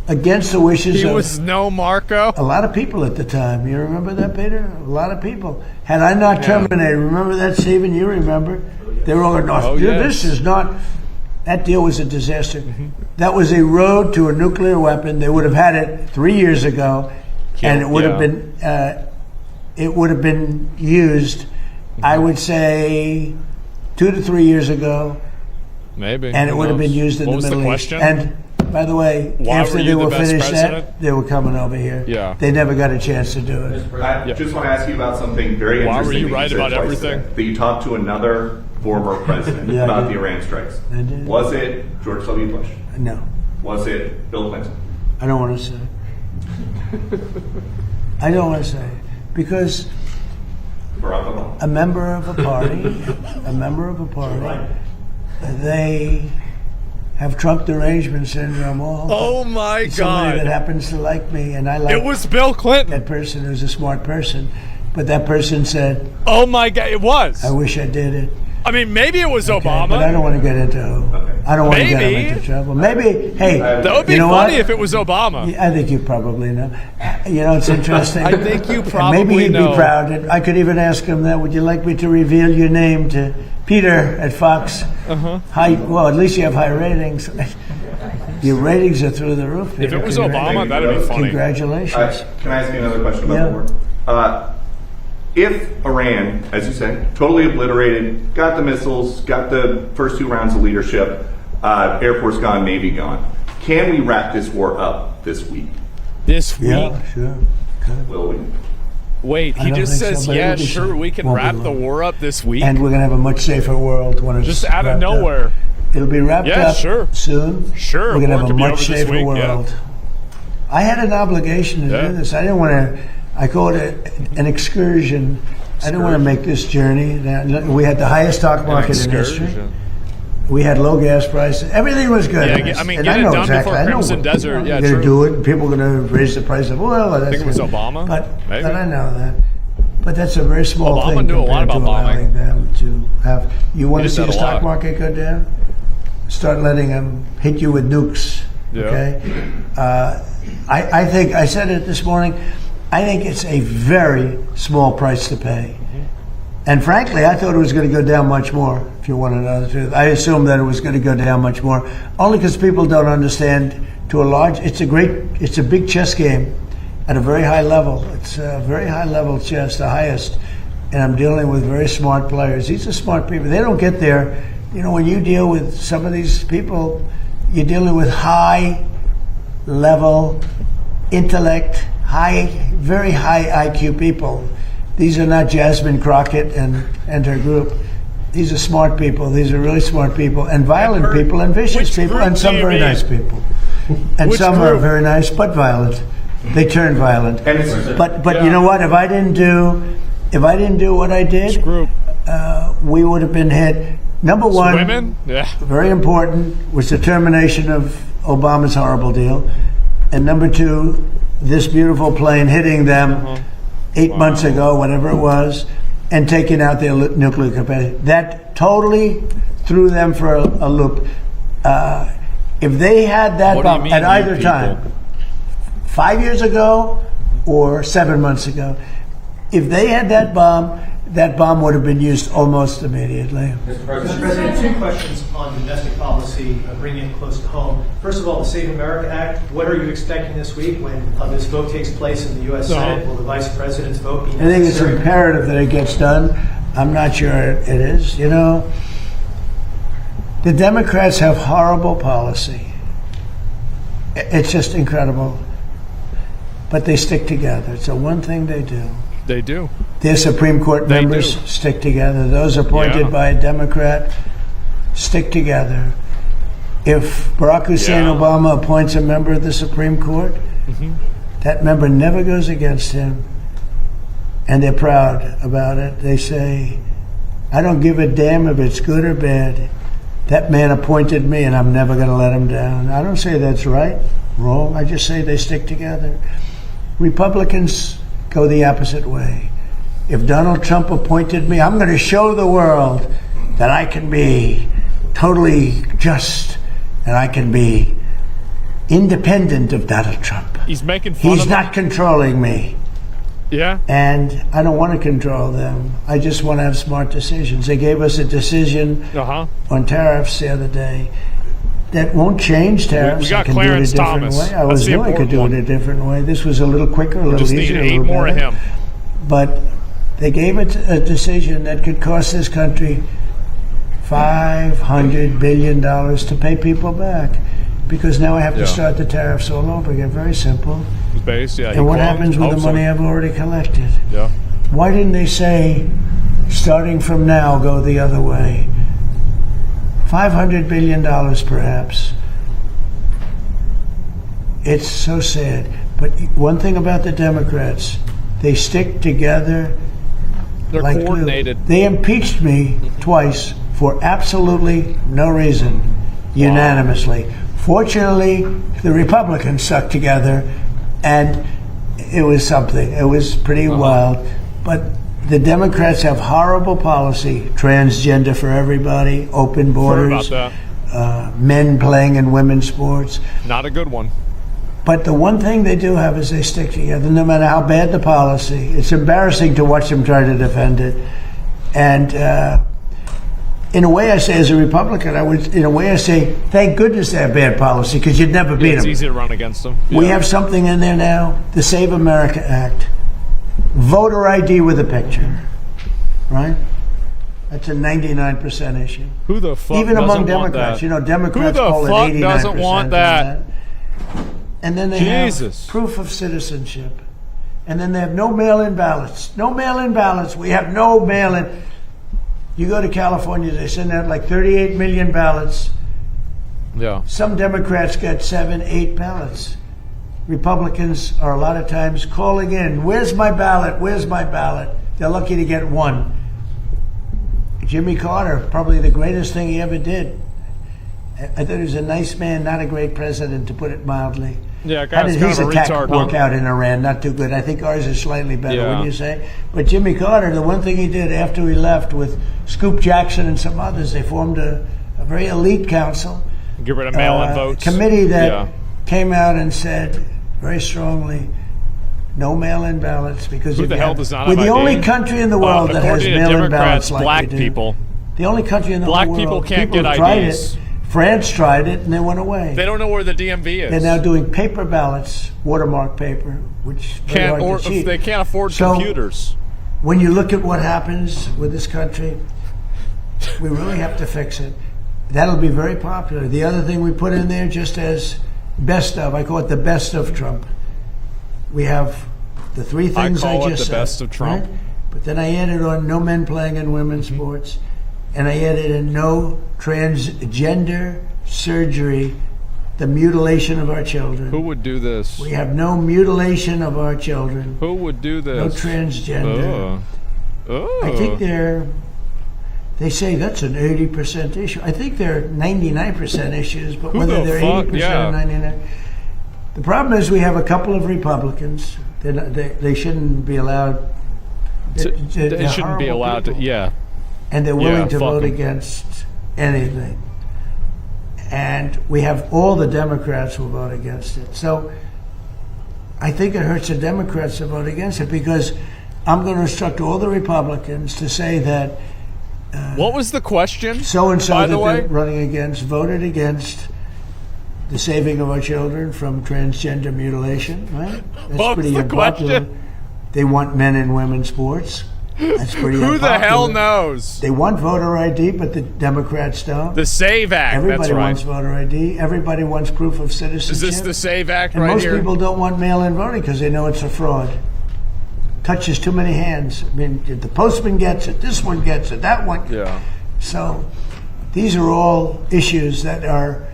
Against the wishes of... He was no Marco? A lot of people at the time. You remember that, Peter? A lot of people. Had I not terminated, remember that, Stephen? You remember? They were all going, this is not... That deal was a disaster. That was a road to a nuclear weapon. They would have had it 3 years ago, and it would have been used. I would say 2 to 3 years ago. Maybe. And it would have been used in the Middle East. And by the way, after they were finished that, they were coming over here. Yeah. They never got a chance to do it. I just want to ask you about something very interesting. Why were you right about everything? That you talked to another former president about the Iran strikes. I did. Was it George W. Bush? No. Was it Bill Clinton? I don't want to say. I don't want to say. Because a member of a party, they have Trump derangement syndrome. Oh my God! Somebody that happens to like me, and I like. It was Bill Clinton. That person who's a smart person, but that person said, "Oh my God, it was." I wish I did it. I mean, maybe it was Obama. But I don't want to get into. I don't want to get him into trouble. Maybe. Hey, that would be funny if it was Obama. I think you probably know. You know, it's interesting. I think you probably maybe he'd know. be proud. I could even ask him that. Would you like me to reveal your name to Peter at Fox? Well, at least you have high ratings. Your ratings are through the roof, Peter. If it was Obama, that'd be funny. Congratulations. Can I ask you another question about the war? If Iran, as you say, totally obliterated, got the missiles, got the first 2 rounds of leadership, Air Force gone, Navy gone, can we wrap this war up this week? This week? Yeah, sure. Will we? Wait, he just says, sure, we can wrap the war up this week. And we're going to have a much safer world when it's just out of nowhere. Up. It'll be wrapped up soon. Sure. We're going to have a much safer world. I had an obligation to do this. I didn't want to... I call it an excursion. I didn't want to make this journey. We had the highest stock market in history. We had low gas prices. Everything was good. Yeah, I mean, get it done before Crimson Desert. Yeah, true. Going to do it, and people are going to raise the price of oil. I think it was Obama. But I know that. But that's a very small thing. Obama knew a lot about bombing. Them to have. You want to see the stock market go down? Start letting them hit you with nukes. Yeah. Okay. I think I said it this morning. I think it's a very small price to pay. And frankly, I thought it was going to go down much more, if you want to know the truth. I assumed that it was going to go down much more, only because people don't understand to a large, it's a big chess game at a very high level. It's a very high level chess, the highest. And I'm dealing with very smart players. These are smart people. They don't get there. You know, when you deal with some of these people, you're dealing with high level intellect, very high IQ people. These are not Jasmine Crockett and her group. These are smart people. These are really smart people, and violent people, and vicious people, and some very nice people. And some are very nice but violent. They turn violent. But you know what? If I didn't do what I did, we would have been hit. Number one, very important, was the termination of Obama's horrible deal, and number two, this beautiful plane hitting them 8 months ago, whatever it was, and taking out their nuclear capacity. That totally threw them for a loop. If they had that bomb at either time, 5 years ago or 7 months ago, if they had that bomb would have been used almost immediately. Mr. President, 2 questions on domestic policy, bringing it close to home. First of all, the Save America Act, what are you expecting this week when this vote takes place in the U.S. Senate? Will the Vice President's vote be necessary? I think it's imperative that it gets done. I'm not sure it is. You know, the Democrats have horrible policy. It's just incredible. But they stick together. It's the one thing they do. They do. Their Supreme Court members stick together. Those appointed by a Democrat stick together. If Barack Hussein Obama appoints a member of the Supreme Court, that member never goes against him. And they're proud about it. They say, I don't give a damn if it's good or bad. That man appointed me, and I'm never going to let him down. I don't say that's right, wrong. I just say they stick together. Republicans go the opposite way. If Donald Trump appointed me, I'm going to show the world that I can be totally just and I can be independent of Donald Trump. He's making fun He's of not controlling me. Yeah. And I don't want to control them. I just want to have smart decisions. They gave us a decision on tariffs the other day that won't change tariffs. We got I can Clarence do it a different Thomas. way. I was knew I could do it a different way. This was a little quicker, a little Just easier. need 8 more of him. But they gave it a decision that could cost this country $500 billion to pay people back. Because now I have to start the tariffs all over again. Very simple. Base, and what happens with the money I've already collected? Yeah. Why didn't they say, starting from now, go the other way? $500 billion, perhaps. It's so sad. But one thing about the Democrats, they stick together. They're like coordinated. They impeached me twice for absolutely no reason, unanimously. Fortunately, the Republicans stuck together, and it was something. It was pretty wild. But the Democrats have horrible policy: transgender for everybody, open borders, men playing in women's sports. Not a good one. But the one thing they do have is they stick together, no matter how bad the policy. It's embarrassing to watch them try to defend it. And in a way, I say, as a Republican, in a way, I say, thank goodness they have bad policy, because you'd never beat them. It's easy to run against them. We have something in there now, the Save America Act. Voter ID with a picture, right? That's a 99% issue. Who the fuck Even among doesn't want Democrats, that? you know, Democrats Who the call it fuck 89%. doesn't want that? And then they have proof of citizenship. And then they have no mail-in ballots. No mail-in ballots. We have no mail-in. You go to California, they send out like 38 million ballots. Yeah. Some Democrats get 7, 8 ballots. Republicans are a lot of times calling in, where's my ballot? Where's my ballot? They're lucky to get one. Jimmy Carter, probably the greatest thing he ever did. I thought he was a nice man, not a great president, to put it mildly. Yeah, How did his attack retard, work out in Iran? Not too good. I think ours is slightly better, wouldn't you say? But Jimmy Carter, the one thing he did after he left with Scoop Jackson and some others, they formed a very elite council. Get rid of mail-in votes. Committee that came out and said very strongly, no mail-in ballots, because who the hell does not we're have the ID? only country in the world that has mail-in ballots like black we do. people. The only country in the whole world. Black people can't get tried IDs. it. France tried it and they went away. They don't know where the DMV is. They're now doing paper ballots, watermark paper, which can't or if they can't afford computers. When you look at what happens with this country, we really have to fix it. That'll be very popular. The other thing we put in there, just as best of, I call it the best of Trump. We have the three things I just said. The best of Trump. Right? But then I added on no men playing in women's sports. And I added in no transgender surgery, the mutilation of our children. Who would do this? We have no mutilation of our children. Who would do this? No transgender. I think they say that's an 80% issue. I think they're 99% issues, but whether they're 80% or 99%. The problem is we have a couple of Republicans. They shouldn't be allowed. They shouldn't be allowed to, and they're willing to vote against anything. And we have all the Democrats who vote against it. So I think it hurts the Democrats to vote against it, because I'm going to instruct all the Republicans to say that what was the question? So-and-so that they're running against voted against the saving of our children from transgender mutilation, right? That's pretty unpopular. Question? They want men and women's sports. That's pretty Who unpopular. the hell knows? They want voter ID, but the Democrats don't. The SAVE Act, Everybody that's right. wants voter ID. Everybody wants proof of citizenship. Is this the SAVE Act and right most here? people don't want mail-in voting because they know it's a fraud. touches too many hands. I mean, the postman gets it, this one gets it, that one. Yeah. So these are all issues that are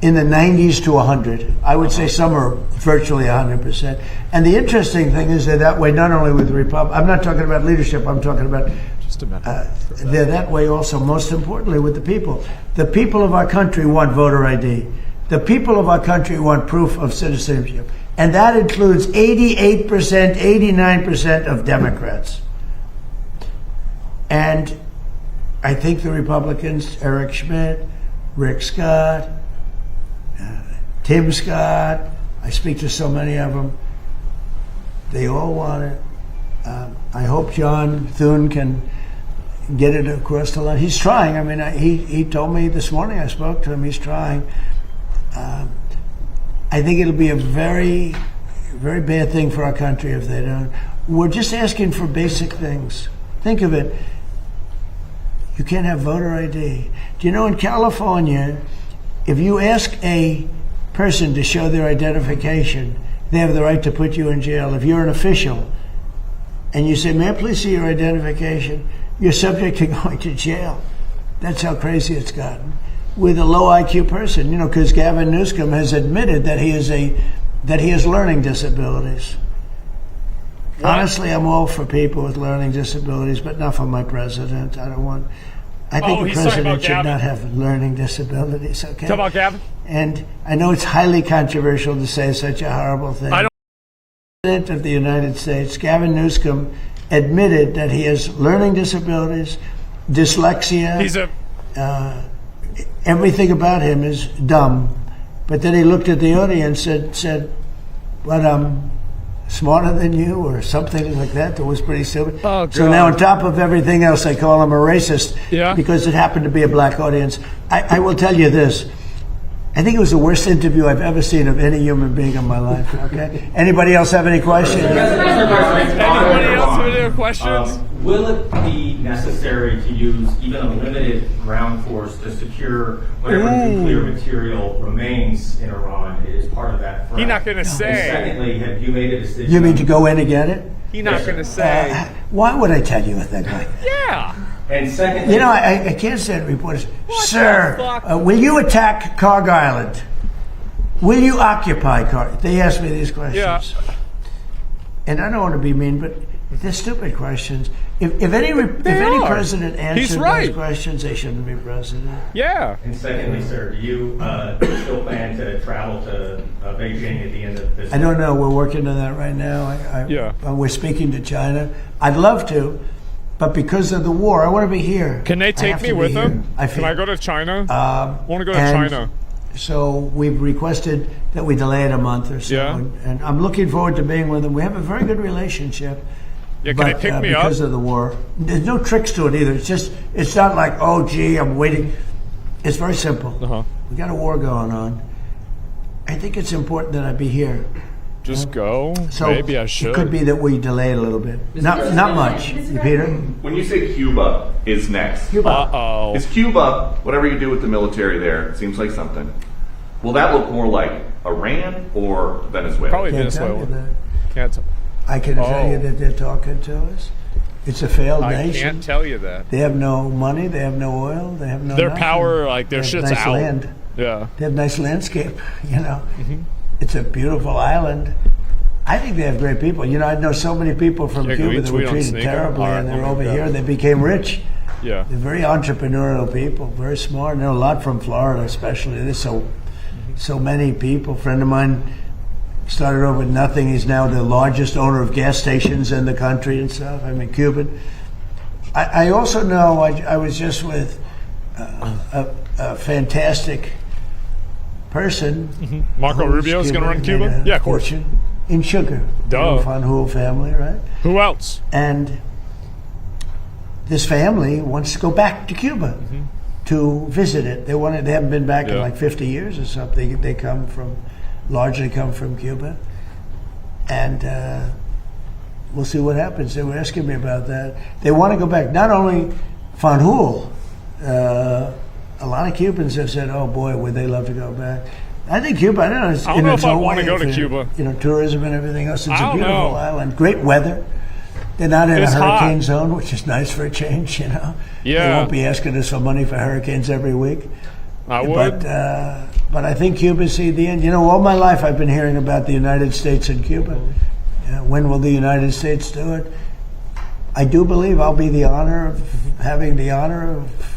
in the 90s to 100. I would say some are virtually 100%. And the interesting thing is they're that way not only with the Republic. I'm not talking about leadership. I'm talking about they're that way also, most importantly, with the people. The people of our country want voter ID. The people of our country want proof of citizenship. And that includes 88%, 89% of Democrats. And I think the Republicans, Eric Schmidt, Rick Scott, Tim Scott, I speak to so many of them, they all want it. I hope John Thune can get it across the line. He's trying. I mean, he told me this morning, I spoke to him, he's trying. I think it'll be a very, very bad thing for our country if they don't. We're just asking for basic things. Think of it. You can't have voter ID. Do you know in California, if you ask a person to show their identification, they have the right to put you in jail. If you're an official and you say, may I please see your identification, you're subject to going to jail. That's how crazy it's gotten. With a low IQ person, you know, because Gavin Newsom has admitted that he has learning disabilities. Honestly, I'm all for people with learning disabilities, but not for my president. I think the president should not have learning disabilities, okay? Talk about Gavin? And I know it's highly controversial to say such a horrible thing. The President of the United States, Gavin Newsom, admitted that he has learning disabilities, dyslexia. Everything about him is dumb. But then he looked at the audience and said, but I'm smarter than you, or something like that. That was pretty stupid. Oh, so now on top of everything else, I call him a racist because it happened to be a black audience. I will tell you this. I think it was the worst interview I've ever seen of any human being in my life. Okay. Anybody else have any questions? Anybody else have any questions? Will it be necessary to use even a limited ground force to secure whatever nuclear material remains in Iran is part of that threat? He's not going to say. And secondly, have you made a decision? You mean to go in and get it? He's not going to say. Why would I tell you a thing like that? Yeah. And secondly, you know, I can't stand reporters. Sir, will you attack Carg Island? Will you occupy Carg? They ask me these questions. Yeah. And I don't want to be mean, but they're stupid questions. If any president answered those questions, they shouldn't be president. Yeah. And secondly, sir, do you still plan to travel to Beijing at the end of this? I don't know. We're working on that right now. We're speaking to China. I'd love to. But because of the war, I want to be here. Can they take me with them? Can I go to China? I want to go to China. So we've requested that we delay it a month or so. Yeah. And I'm looking forward to being with them. We have a very good relationship. Yeah, can they pick me up? Because of the war. There's no tricks to it either. It's not like, oh, gee, I'm waiting. It's very simple. We got a war going on. I think it's important that I be here. Just go? So maybe I should. It could be that we delay it a little bit. Not much. Peter? When you say Cuba is next, is Cuba, whatever you do with the military there, it seems like something, will that look more like Iran or Venezuela? Probably Venezuela. I can tell you that they're talking to us. It's a failed nation. I can't tell you that. They have no money. They have no oil. They have no Their nothing. power, like their shit's nice out. Land. Yeah. They have nice landscape, you know. It's a beautiful island. I think they have great people. You know, I know so many people from Cuba that were treated terribly, and they're over here and they became rich. Yeah. They're very entrepreneurial people, very smart. I know a lot from Florida, especially. There's so many people. A friend of mine started over with nothing. He's now the largest owner of gas stations in the country and stuff. I mean, Cuban. I also know I was just with a fantastic person. Marco Rubio's going to run Cuba? Yeah, of course. In sugar. Duh. The Van Hool family, right? Who else? And this family wants to go back to Cuba to visit it. They haven't been back in like 50 years or something. They largely come from Cuba. And we'll see what happens. They were asking me about that. They want to go back. Not only Van Hool, a lot of Cubans have said, oh boy, would they love to go back. I think Cuba, I don't know if I want to go to Cuba. You know, tourism and everything else. It's a beautiful island. Great weather. They're not in It's a hurricane hot. zone, which is nice for a change, you know. Yeah. They won't be asking us for money for hurricanes every week. I would. But I think Cuba's see the end. You know, all my life I've been hearing about the United States and Cuba. When will the United States do it? I do believe I'll be having the honor of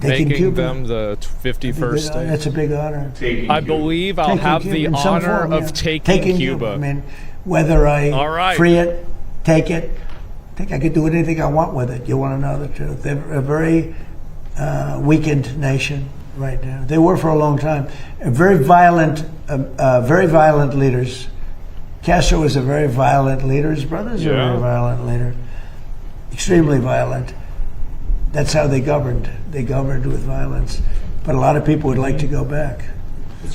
taking Making Cuba. them the 51st state. That's a big honor. I believe I'll have the in some honor form, of yeah. taking Cuba. I mean, whether I All right. free it, take it, I think I could do anything I want with it. You want to know the truth? They're a very weakened nation right now. They were for a long time. Very violent leaders. Castro was a very violent leader. His brothers were a very violent leader. Extremely violent. That's how they governed. They governed with violence. But a lot of people would like to go back.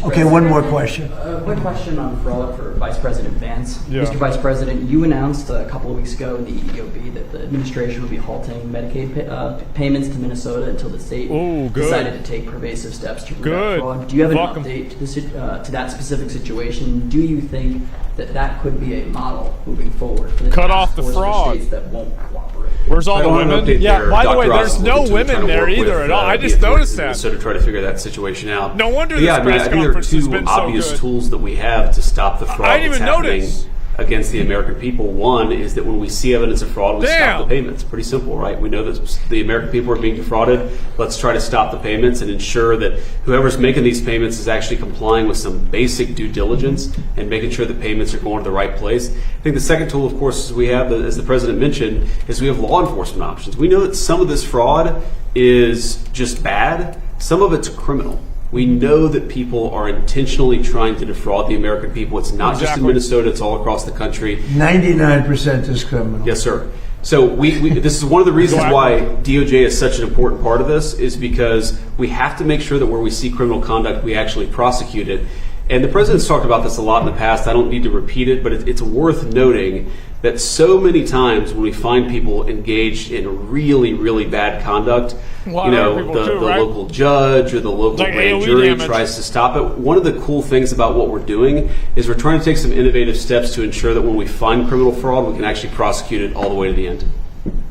Okay, one more question. Quick question on fraud for Vice President Vance. Yeah. Mr. Vice President, you announced a couple of weeks ago in the EOB that the administration would be halting Medicaid payments to Minnesota until the state decided to take pervasive steps to prevent fraud. Do you have an update to that specific situation? Do you think that could be a model moving forward for the Cut task off the force fraud. for states that won't cooperate? Where's all the women? Yeah, by the way, there's no women there either at all. I just noticed that. So to try to figure that situation out. No wonder this I press think there are conference has two been so obvious good. tools that we have to stop the fraud I didn't that's even happening notice. against the American people. One is that when we see evidence of fraud, we stop the payments. Pretty simple, right? We know that the American people are being defrauded. Let's try to stop the payments and ensure that whoever's making these payments is actually complying with some basic due diligence and making sure that payments are going to the right place. I think the second tool, of course, we have, as the president mentioned, is we have law enforcement options. We know that some of this fraud is just bad. Some of it's criminal. We know that people are intentionally trying to defraud the American people. It's not just in Minnesota, it's all across the country. 99% is criminal. Yes, sir. So this is one of the reasons why DOJ is such an important part of this, is because we have to make sure that where we see criminal conduct, we actually prosecute it. And the president's talked about this a lot in the past. I don't need to repeat it, but it's worth noting that so many times when we find people engaged in really, really bad conduct, the local judge or the local grand jury tries to stop it. One of the cool things about what we're doing is we're trying to take some innovative steps to ensure that when we find criminal fraud, we can actually prosecute it all the way to the end.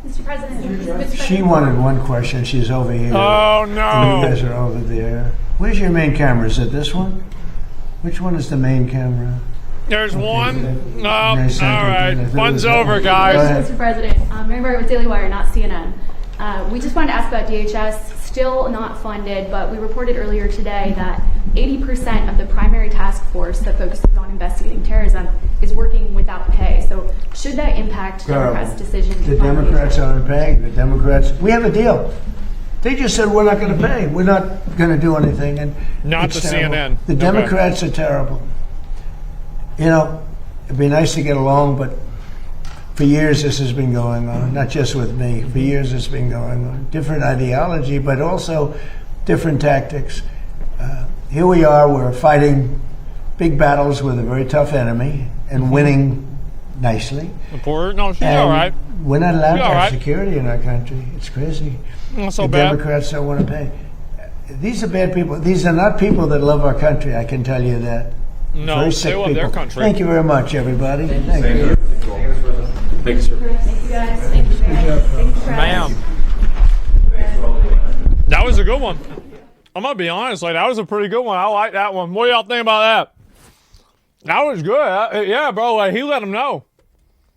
Mr. President, She wanted one question. She's over here. Oh, no. And you guys are over there. Where's your main camera? Is it this one? Which one is the main camera? There's one. All right. Fun's over, guys. Mr. President, Mary Margaret with Daily Wire, not CNN. We just wanted to ask about DHS, still not funded, but we reported earlier today that 80% of the primary task force that focuses on investigating terrorism is working without pay. So should that impact Democrats' decision to The fund Democrats DHS? aren't paying. The Democrats, we have a deal. They just said we're not going to pay. We're not going to do anything. And Not the terrible. CNN. The Democrats are terrible. You know, it'd be nice to get along, but for years this has been going on, not just with me. For years it's been going on. Different ideology, but also different tactics. Here we are, we're fighting big battles with a very tough enemy and winning nicely. No, she's And all right. We're not allowed She's to all have right. security in our country. It's crazy. Not so The bad. Democrats don't want to pay. These are bad people. These are not people that love our country, I can tell you that. No, Very they sick love people. their country. Thank you very much, everybody. Thank you. Thank you, sir. Thank you, guys. Thank you, guys. Thank you, Ma'am. That was a good one. I'm going to be honest, that was a pretty good one. I like that one. What do y'all think about that? That was good. Yeah, bro, he let him know.